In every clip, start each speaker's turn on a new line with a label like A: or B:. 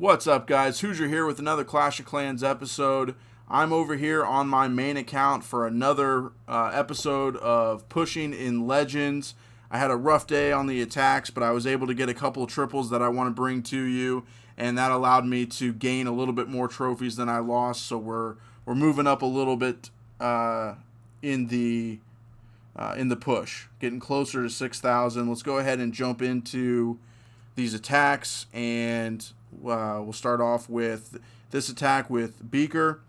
A: What's up, guys? Hoosier here with another Clash of Clans episode. I'm over here on my main account for another episode of pushing in Legends. I had a rough day on the attacks, but I was able to get a couple of triples that I want to bring to you, and that allowed me to gain a little bit more trophies than I lost. So we're moving up a little bit in the push, getting closer to 6,000. Let's go ahead and jump into these attacks, and we'll start off with this attack with Beaker.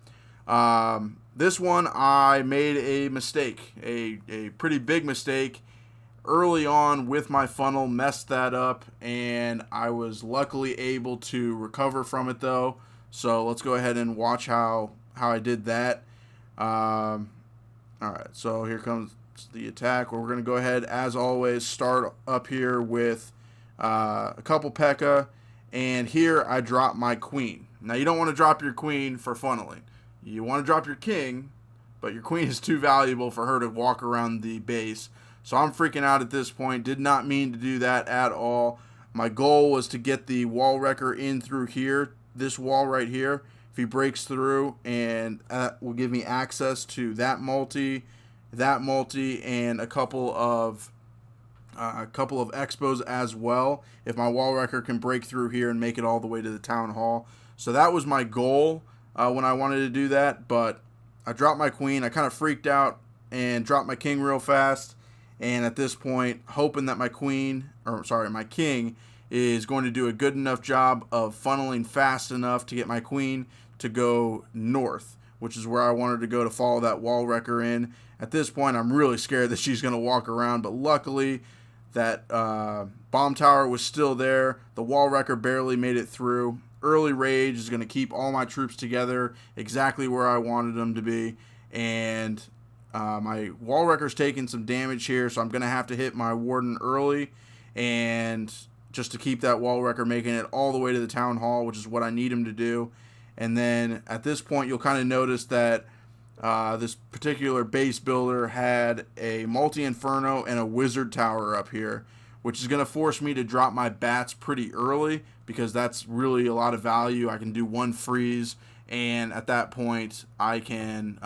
A: This one I made a mistake, a pretty big mistake early on with my funnel, messed that up, and I was luckily able to recover from it though. So let's go ahead and watch how I did that. Alright, so here comes the attack, where we're going to go ahead, as always, start up here with a couple P.E.K.K.A. And here I drop my queen. Now, you don't want to drop your queen for funneling. You want to drop your king, but your queen is too valuable for her to walk around the base. So I'm freaking out at this point. Did not mean to do that at all. My goal was to get the wall wrecker in through here, this wall right here. If he breaks through, and will give me access to that multi, and a couple of expos as well, if my wall wrecker can break through here and make it all the way to the town hall. So that was my goal when I wanted to do that, but I dropped my queen. I kind of freaked out and dropped my king real fast, and at this point, hoping that my king is going to do a good enough job of funneling fast enough to get my queen to go north, which is where I wanted to go to follow that wall wrecker in. At this point, I'm really scared that she's going to walk around, but luckily that bomb tower was still there. The wall wrecker barely made it through. Early rage is going to keep all my troops together exactly where I wanted them to be, and my wall wrecker's taking some damage here, so I'm going to have to hit my warden early, and just to keep that wall wrecker making it all the way to the town hall, which is what I need him to do. And then at this point, you'll kind of notice that this particular base builder had a multi-inferno and a wizard tower up here, which is going to force me to drop my bats pretty early, because that's really a lot of value. I can do one freeze, and at that point I can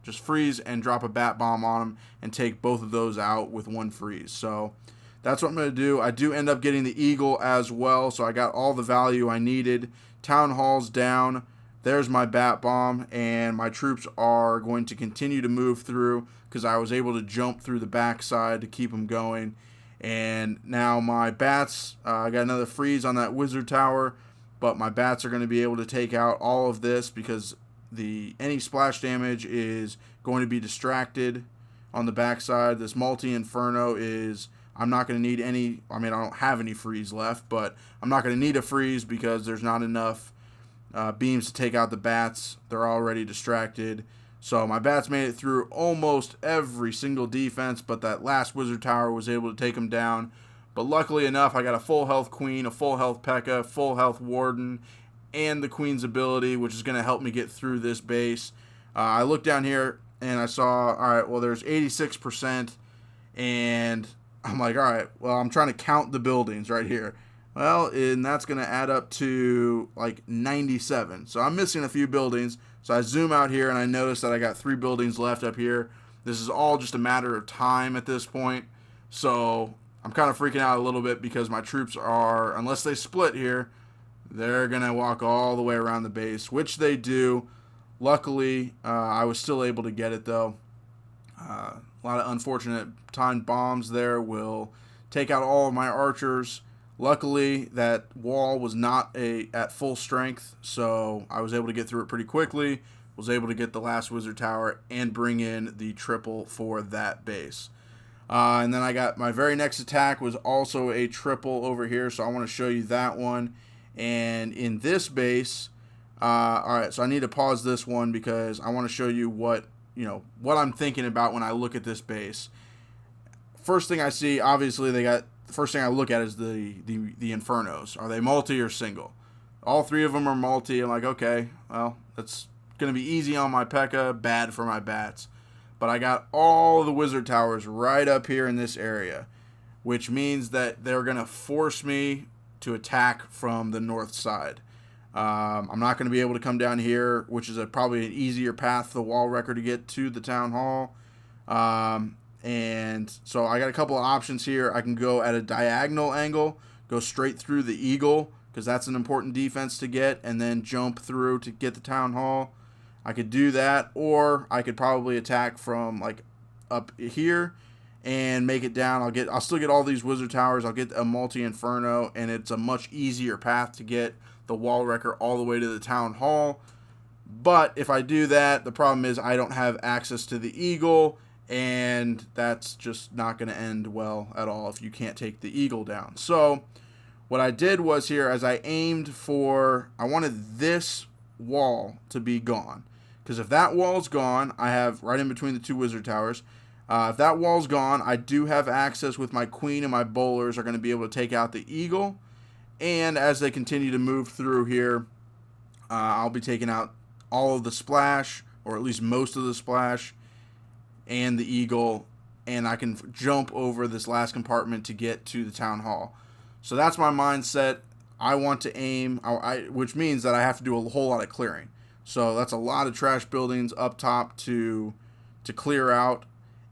A: just freeze and drop a bat bomb on them and take both of those out with one freeze. So that's what I'm going to do. I do end up getting the eagle as well, so I got all the value I needed. Town hall's down. There's my bat bomb, and my troops are going to continue to move through because I was able to jump through the backside to keep them going. And now my bats, I got another freeze on that wizard tower, but my bats are going to be able to take out all of this because any splash damage is going to be distracted on the backside. This multi-inferno is, I'm not going to need any, I don't have any freeze left, but I'm not going to need a freeze because there's not enough beams to take out the bats. They're already distracted. So my bats made it through almost every single defense, but that last wizard tower was able to take them down. But luckily enough, I got a full health queen, a full health P.E.K.K.A., full health warden, and the queen's ability, which is going to help me get through this base. I looked down here and I saw, all right, well, there's 86%, and I'm like, all right, well, I'm trying to count the buildings right here. Well, and that's going to add up to like 97. So I'm missing a few buildings. So I zoom out here and I notice that I got 3 buildings left up here. This is all just a matter of time at this point. So I'm kind of freaking out a little bit because my troops are, unless they split here, they're going to walk all the way around the base, which they do. Luckily, I was still able to get it though. A lot of unfortunate timed bombs there will take out all of my archers. Luckily, that wall was not at full strength, so I was able to get through it pretty quickly, was able to get the last wizard tower and bring in the triple for that base. And then I got my very next attack was also a triple over here, so I want to show you that one. And in this base, all right, so I need to pause this one because I want to show you what I'm thinking about when I look at this base. First thing I see, obviously the first thing I look at is the Infernos. Are they multi or single? All 3 of them are multi. I'm like, okay, well, that's going to be easy on my P.E.K.K.A., bad for my bats. But I got all the wizard towers right up here in this area, which means that they're going to force me to attack from the north side. I'm not going to be able to come down here, which is probably an easier path for the wall wrecker to get to the town hall. And so I got a couple of options here. I can go at a diagonal angle, go straight through the eagle, because that's an important defense to get, and then jump through to get the town hall. I could do that, or I could probably attack from like up here and make it down. I'll still get all these wizard towers. I'll get a multi-inferno, and it's a much easier path to get the wall wrecker all the way to the town hall. But if I do that, the problem is I don't have access to the eagle, and that's just not going to end well at all if you can't take the eagle down. So what I did was here, as I aimed for, I wanted this wall to be gone. Because if that wall's gone, I have right in between the two wizard towers. If that wall's gone, I do have access with my queen, and my bowlers are going to be able to take out the eagle. And as they continue to move through here, I'll be taking out all of the splash, or at least most of the splash, and the eagle. And I can jump over this last compartment to get to the town hall. So that's my mindset. I want to aim, which means that I have to do a whole lot of clearing. So that's a lot of trash buildings up top to clear out.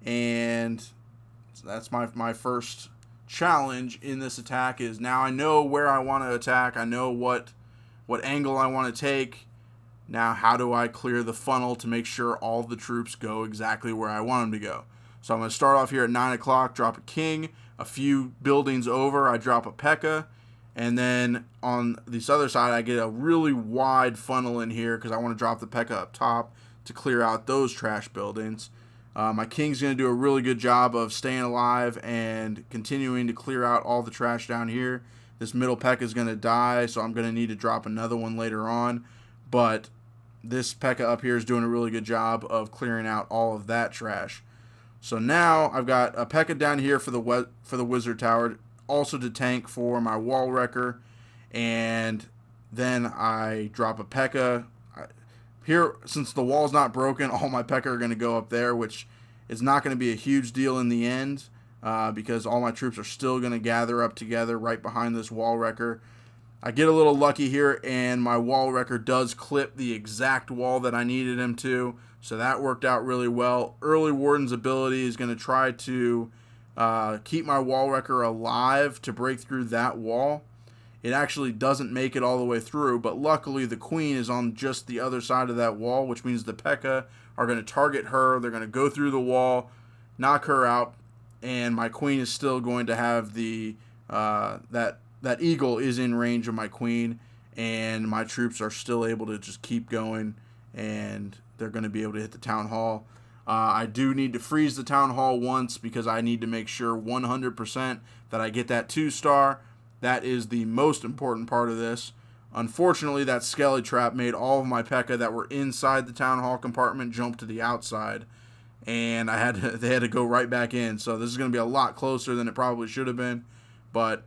A: And that's my first challenge in this attack. Is now I know where I want to attack. I know what angle I want to take. Now how do I clear the funnel to make sure all the troops go exactly where I want them to go? So I'm going to start off here at 9 o'clock, drop a king. A few buildings over, I drop a P.E.K.K.A. And then on this other side, I get a really wide funnel in here because I want to drop the P.E.K.K.A. up top to clear out those trash buildings. My king's going to do a really good job of staying alive and continuing to clear out all the trash down here. This middle P.E.K.K.A. is going to die, so I'm going to need to drop another one later on. But this P.E.K.K.A. up here is doing a really good job of clearing out all of that trash. So now I've got a P.E.K.K.A. down here for the wizard tower, also to tank for my wall wrecker, and then I drop a P.E.K.K.A. Here, since the wall's not broken, all my P.E.K.K.A. are going to go up there, which is not going to be a huge deal in the end, because all my troops are still going to gather up together right behind this wall wrecker. I get a little lucky here, and my wall wrecker does clip the exact wall that I needed him to, so that worked out really well. Early Warden's ability is going to try to keep my wall wrecker alive to break through that wall. It actually doesn't make it all the way through, but luckily the queen is on just the other side of that wall, which means the P.E.K.K.A. are going to target her. They're going to go through the wall, knock her out, and my queen is still going to have the that eagle is in range of my queen, and my troops are still able to just keep going, and they're going to be able to hit the town hall. I do need to freeze the town hall once because I need to make sure 100% that I get that 2-star. That is the most important part of this. Unfortunately, that skelly trap made all of my P.E.K.K.A. that were inside the town hall compartment jump to the outside, and they had to go right back in. So this is going to be a lot closer than it probably should have been, but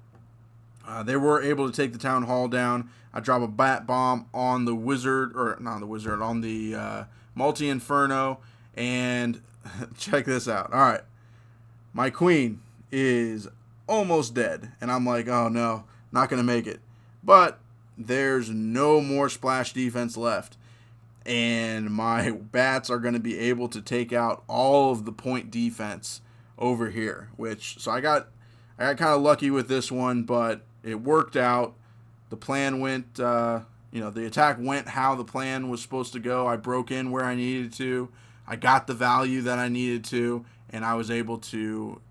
A: they were able to take the town hall down. I drop a bat bomb on the wizard, or not the wizard, on the multi-inferno, and check this out. All right, my queen is almost dead, and I'm like, oh no, not gonna make it. But there's no more splash defense left, and my bats are gonna be able to take out all of the point defense over here. So I got kind of lucky with this one, but it worked out. The plan went, the attack went how the plan was supposed to go. I broke in where I needed to. I got the value that I needed to, and I was able to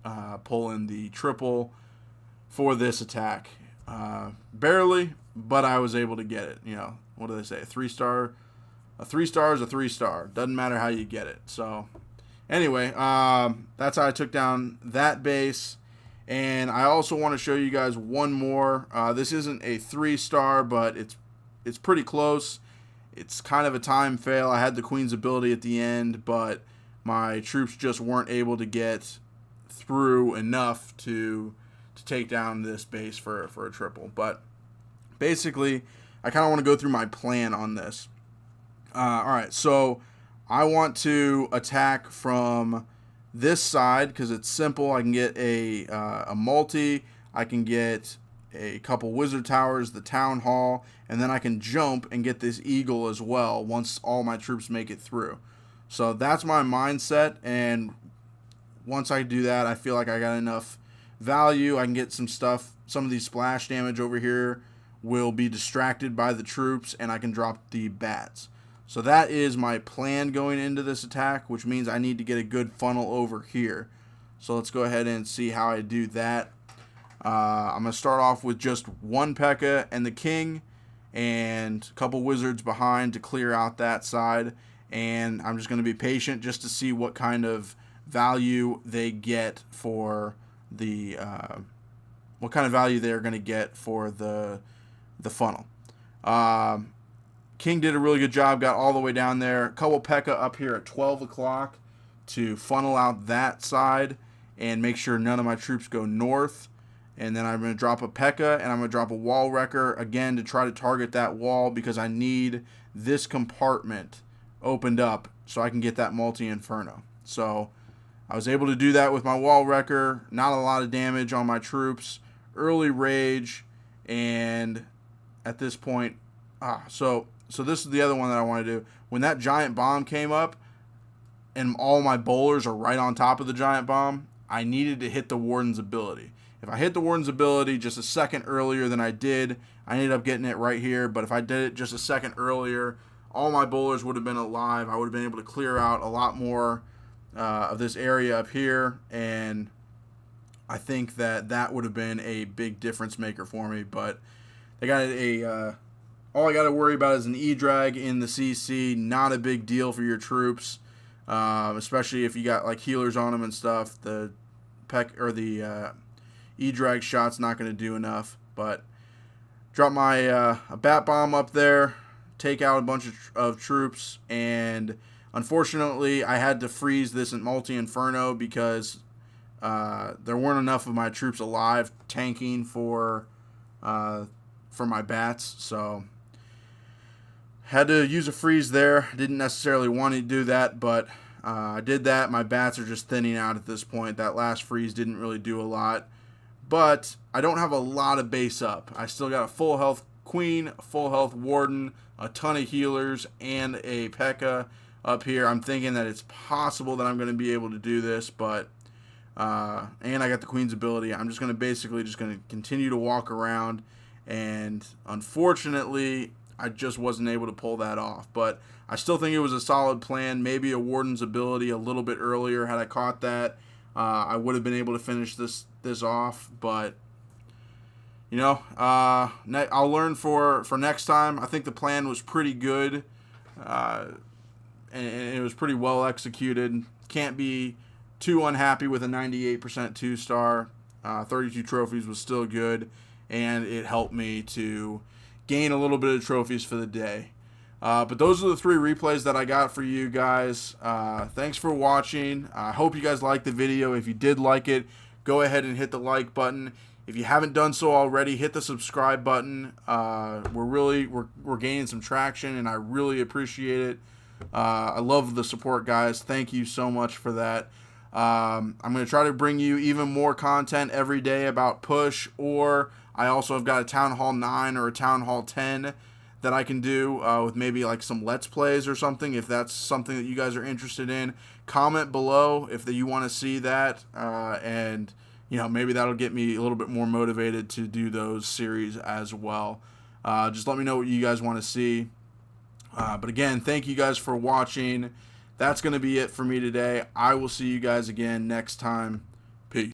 A: pull in the triple for this attack. Barely, but I was able to get it. What do they say? A 3-star? A 3-star is a 3-star. Doesn't matter how you get it. So, anyway, that's how I took down that base. And I also want to show you guys one more. This isn't a 3-star, but it's pretty close. It's kind of a time fail. I had the queen's ability at the end, but my troops just weren't able to get through enough to take down this base for a triple. But basically, I kind of want to go through my plan on this. All right, so I want to attack from this side because it's simple. I can get a multi. I can get a couple wizard towers, the town hall, and then I can jump and get this eagle as well once all my troops make it through. So that's my mindset, and once I do that, I feel like I got enough value. I can get some stuff. Some of these splash damage over here will be distracted by the troops, and I can drop the bats. So that is my plan going into this attack, which means I need to get a good funnel over here. So let's go ahead and see how I do that. I'm going to start off with just one P.E.K.K.A. and the king, and a couple wizards behind to clear out that side. And I'm just going to be patient just to see what kind of value they get for the what kind of value they're going to get for the funnel. King did a really good job, got all the way down there. A couple P.E.K.K.A. up here at 12 o'clock to funnel out that side and make sure none of my troops go north. And then I'm going to drop a P.E.K.K.A. and I'm going to drop a wall wrecker again to try to target that wall, because I need this compartment opened up so I can get that multi-inferno. So I was able to do that with my wall wrecker. Not a lot of damage on my troops. Early rage, and at this point, so this is the other one that I want to do. When that giant bomb came up, and all my bowlers are right on top of the giant bomb, I needed to hit the warden's ability. If I hit the warden's ability just a second earlier than I did, I ended up getting it right here. But if I did it just a second earlier, all my bowlers would have been alive. I would have been able to clear out a lot more of this area up here, and I think that would have been a big difference maker for me. But they got all I got to worry about is an E-Drag in the CC. Not a big deal for your troops, especially if you got like healers on them and stuff. The E-Drag shot's not going to do enough. But drop my a bat bomb up there, take out a bunch of troops, and unfortunately I had to freeze this in multi-inferno because there weren't enough of my troops alive tanking for my bats, so had to use a freeze there. Didn't necessarily want to do that, but I did that. My bats are just thinning out at this point. That last freeze didn't really do a lot, but I don't have a lot of base up. I still got a full health queen, a full health warden, a ton of healers, and a P.E.K.K.A. up here. I'm thinking that it's possible that I'm going to be able to do this, but and I got the queen's ability. I'm just going to continue to walk around, and unfortunately I just wasn't able to pull that off. But I still think it was a solid plan. Maybe a warden's ability a little bit earlier. Had I caught that, I would have been able to finish this off. But you know, I'll learn for next time. I think the plan was pretty good, and it was pretty well executed. Can't be too unhappy with a 98% 2-star. 32 trophies was still good, and it helped me to gain a little bit of trophies for the day. But those are the 3 replays that I got for you guys. Thanks for watching. I hope you guys liked the video. If you did like it, go ahead and hit the like button. If you haven't done so already, hit the subscribe button. We're gaining some traction, and I really appreciate it. I love the support, guys. Thank you so much for that. I'm going to try to bring you even more content every day about Push, or I also have got a Town Hall 9 or a Town Hall 10 that I can do with maybe like some Let's Plays or something. If that's something that you guys are interested in, comment below if you want to see that, and you know, maybe that'll get me a little bit more motivated to do those series as well. Just let me know what you guys want to see. But again, thank you guys for watching. That's going to be it for me today. I will see you guys again next time.